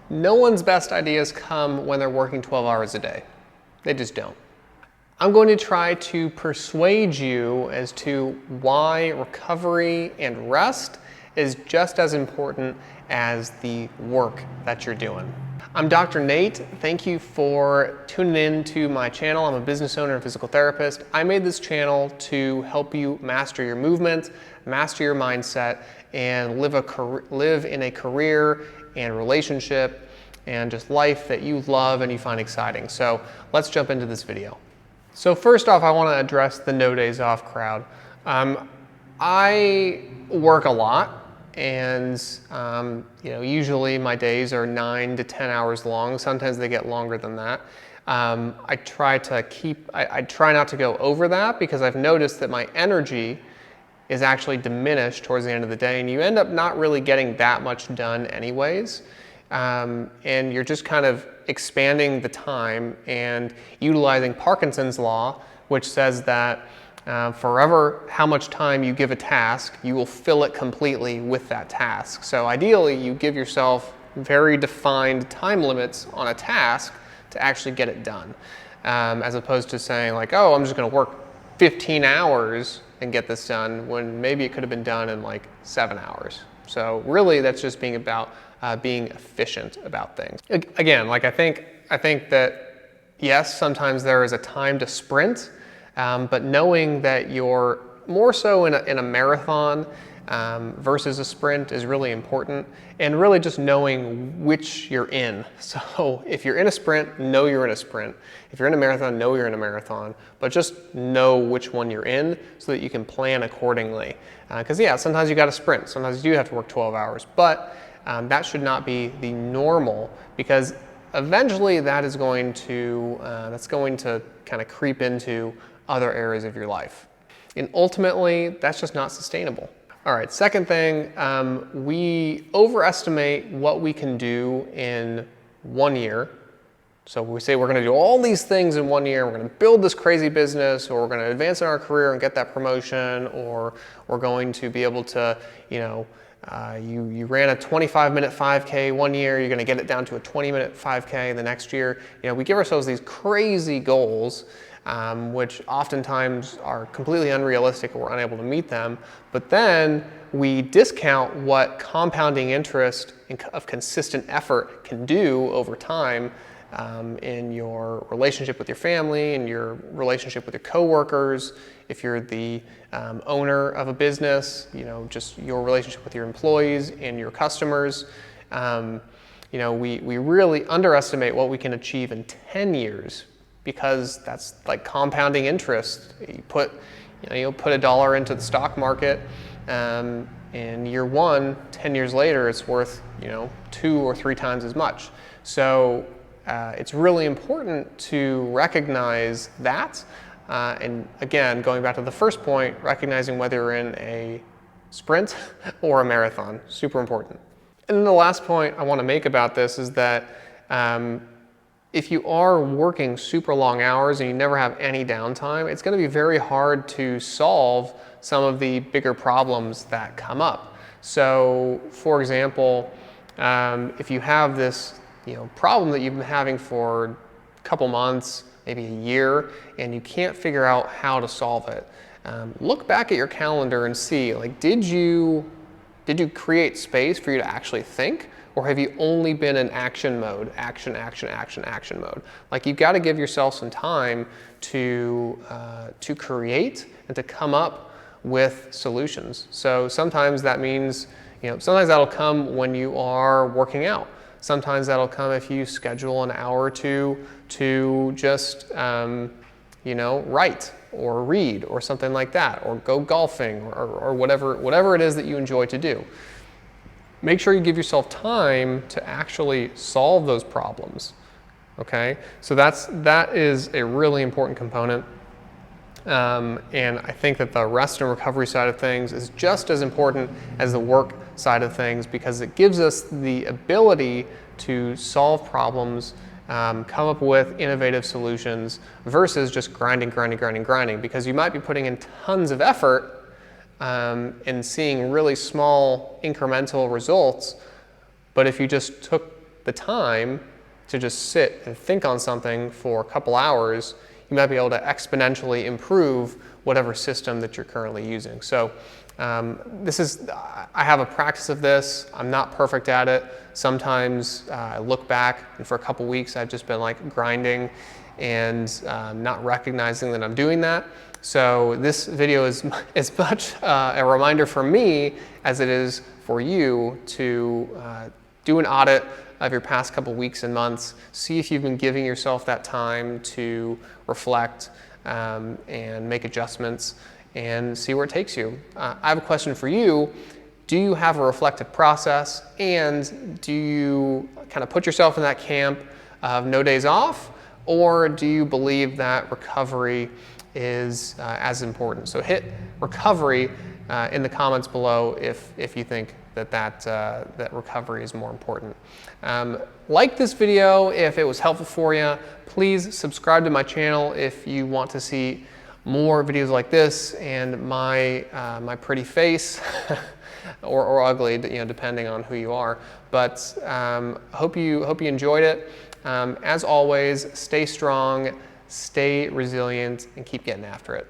No one's best ideas come when they're working 12 hours a day. They just don't. I'm going to try to persuade you as to why recovery and rest is just as important as the work that you're doing. I'm Dr. Nate. Thank you for tuning in to my channel. I'm a business owner and physical therapist. I made this channel to help you master your movement, master your mindset, and live in a career and relationship and just life that you love and you find exciting. So let's jump into this video. So first off, I want to address the no days off crowd. I work a lot. And usually my days are 9 to 10 hours long. Sometimes they get longer than that. I try not to go over that because I've noticed that my energy is actually diminished towards the end of the day, and you end up not really getting that much done anyways. And you're just kind of expanding the time and utilizing Parkinson's law, which says that forever how much time you give a task, you will fill it completely with that task. So ideally, you give yourself very defined time limits on a task to actually get it done, as opposed to saying like, oh, I'm just going to work 15 hours and get this done, when maybe it could have been done in like 7 hours. So really, that's just being about being efficient about things. Again, like I think that yes, sometimes there is a time to sprint. But knowing that you're more so in a marathon versus a sprint is really important, and really just knowing which you're in. So if you're in a sprint, know you're in a sprint. If you're in a marathon, know you're in a marathon, but just know which one you're in so that you can plan accordingly. Because yeah, sometimes you got to sprint, sometimes you do have to work 12 hours, but that should not be the normal, because eventually that is going to kind of creep into other areas of your life. And ultimately, that's just not sustainable. All right, second thing, we overestimate what we can do in 1 year. So we say we're gonna do all these things in 1 year, we're gonna build this crazy business, or we're gonna advance in our career and get that promotion, or we're going to be able to, you ran a 25-minute 5K 1 year, you're gonna get it down to a 20-minute 5K the next year. We give ourselves these crazy goals, which oftentimes are completely unrealistic and we're unable to meet them. But then we discount what compounding interest of consistent effort can do over time in your relationship with your family, in your relationship with your coworkers. If you're the owner of a business, just your relationship with your employees and your customers. We really underestimate what we can achieve in 10 years. Because that's like compounding interest. You'll put $1 into the stock market, in year one, 10 years later, it's worth 2 or 3 times as much. So it's really important to recognize that. And again, going back to the first point, recognizing whether you're in a sprint or a marathon, super important. And then the last point I want to make about this is that if you are working super long hours and you never have any downtime, it's going to be very hard to solve some of the bigger problems that come up. So, for example, if you have this problem that you've been having for a couple months, maybe a year, and you can't figure out how to solve it, look back at your calendar and see, like, did you create space for you to actually think? Or have you only been in action mode, action mode? Like, you've got to give yourself some time to create and to come up with solutions. So sometimes that means, sometimes that'll come when you are working out. Sometimes that'll come if you schedule an hour or two to just, write or read or something like that, or go golfing or whatever it is that you enjoy to do. Make sure you give yourself time to actually solve those problems, okay? So that is a really important component. And I think that the rest and recovery side of things is just as important as the work side of things, because it gives us the ability to solve problems, come up with innovative solutions versus just grinding, because you might be putting in tons of effort and seeing really small incremental results. But if you just took the time to just sit and think on something for a couple hours, you might be able to exponentially improve whatever system that you're currently using. So I have a practice of this. I'm not perfect at it. Sometimes I look back and for a couple weeks I've just been like grinding and not recognizing that I'm doing that. So this video is as much a reminder for me as it is for you to do an audit of your past couple weeks and months, see if you've been giving yourself that time to reflect and make adjustments and see where it takes you. I have a question for you. Do you have a reflective process, and do you kind of put yourself in that camp of no days off, or do you believe that recovery is as important? So hit recovery in the comments below if you think that recovery is more important. Like this video if it was helpful for you. Please subscribe to my channel if you want to see more videos like this and my pretty face or ugly, you know, depending on who you are. But hope you enjoyed it. As always, stay strong, stay resilient, and keep getting after it.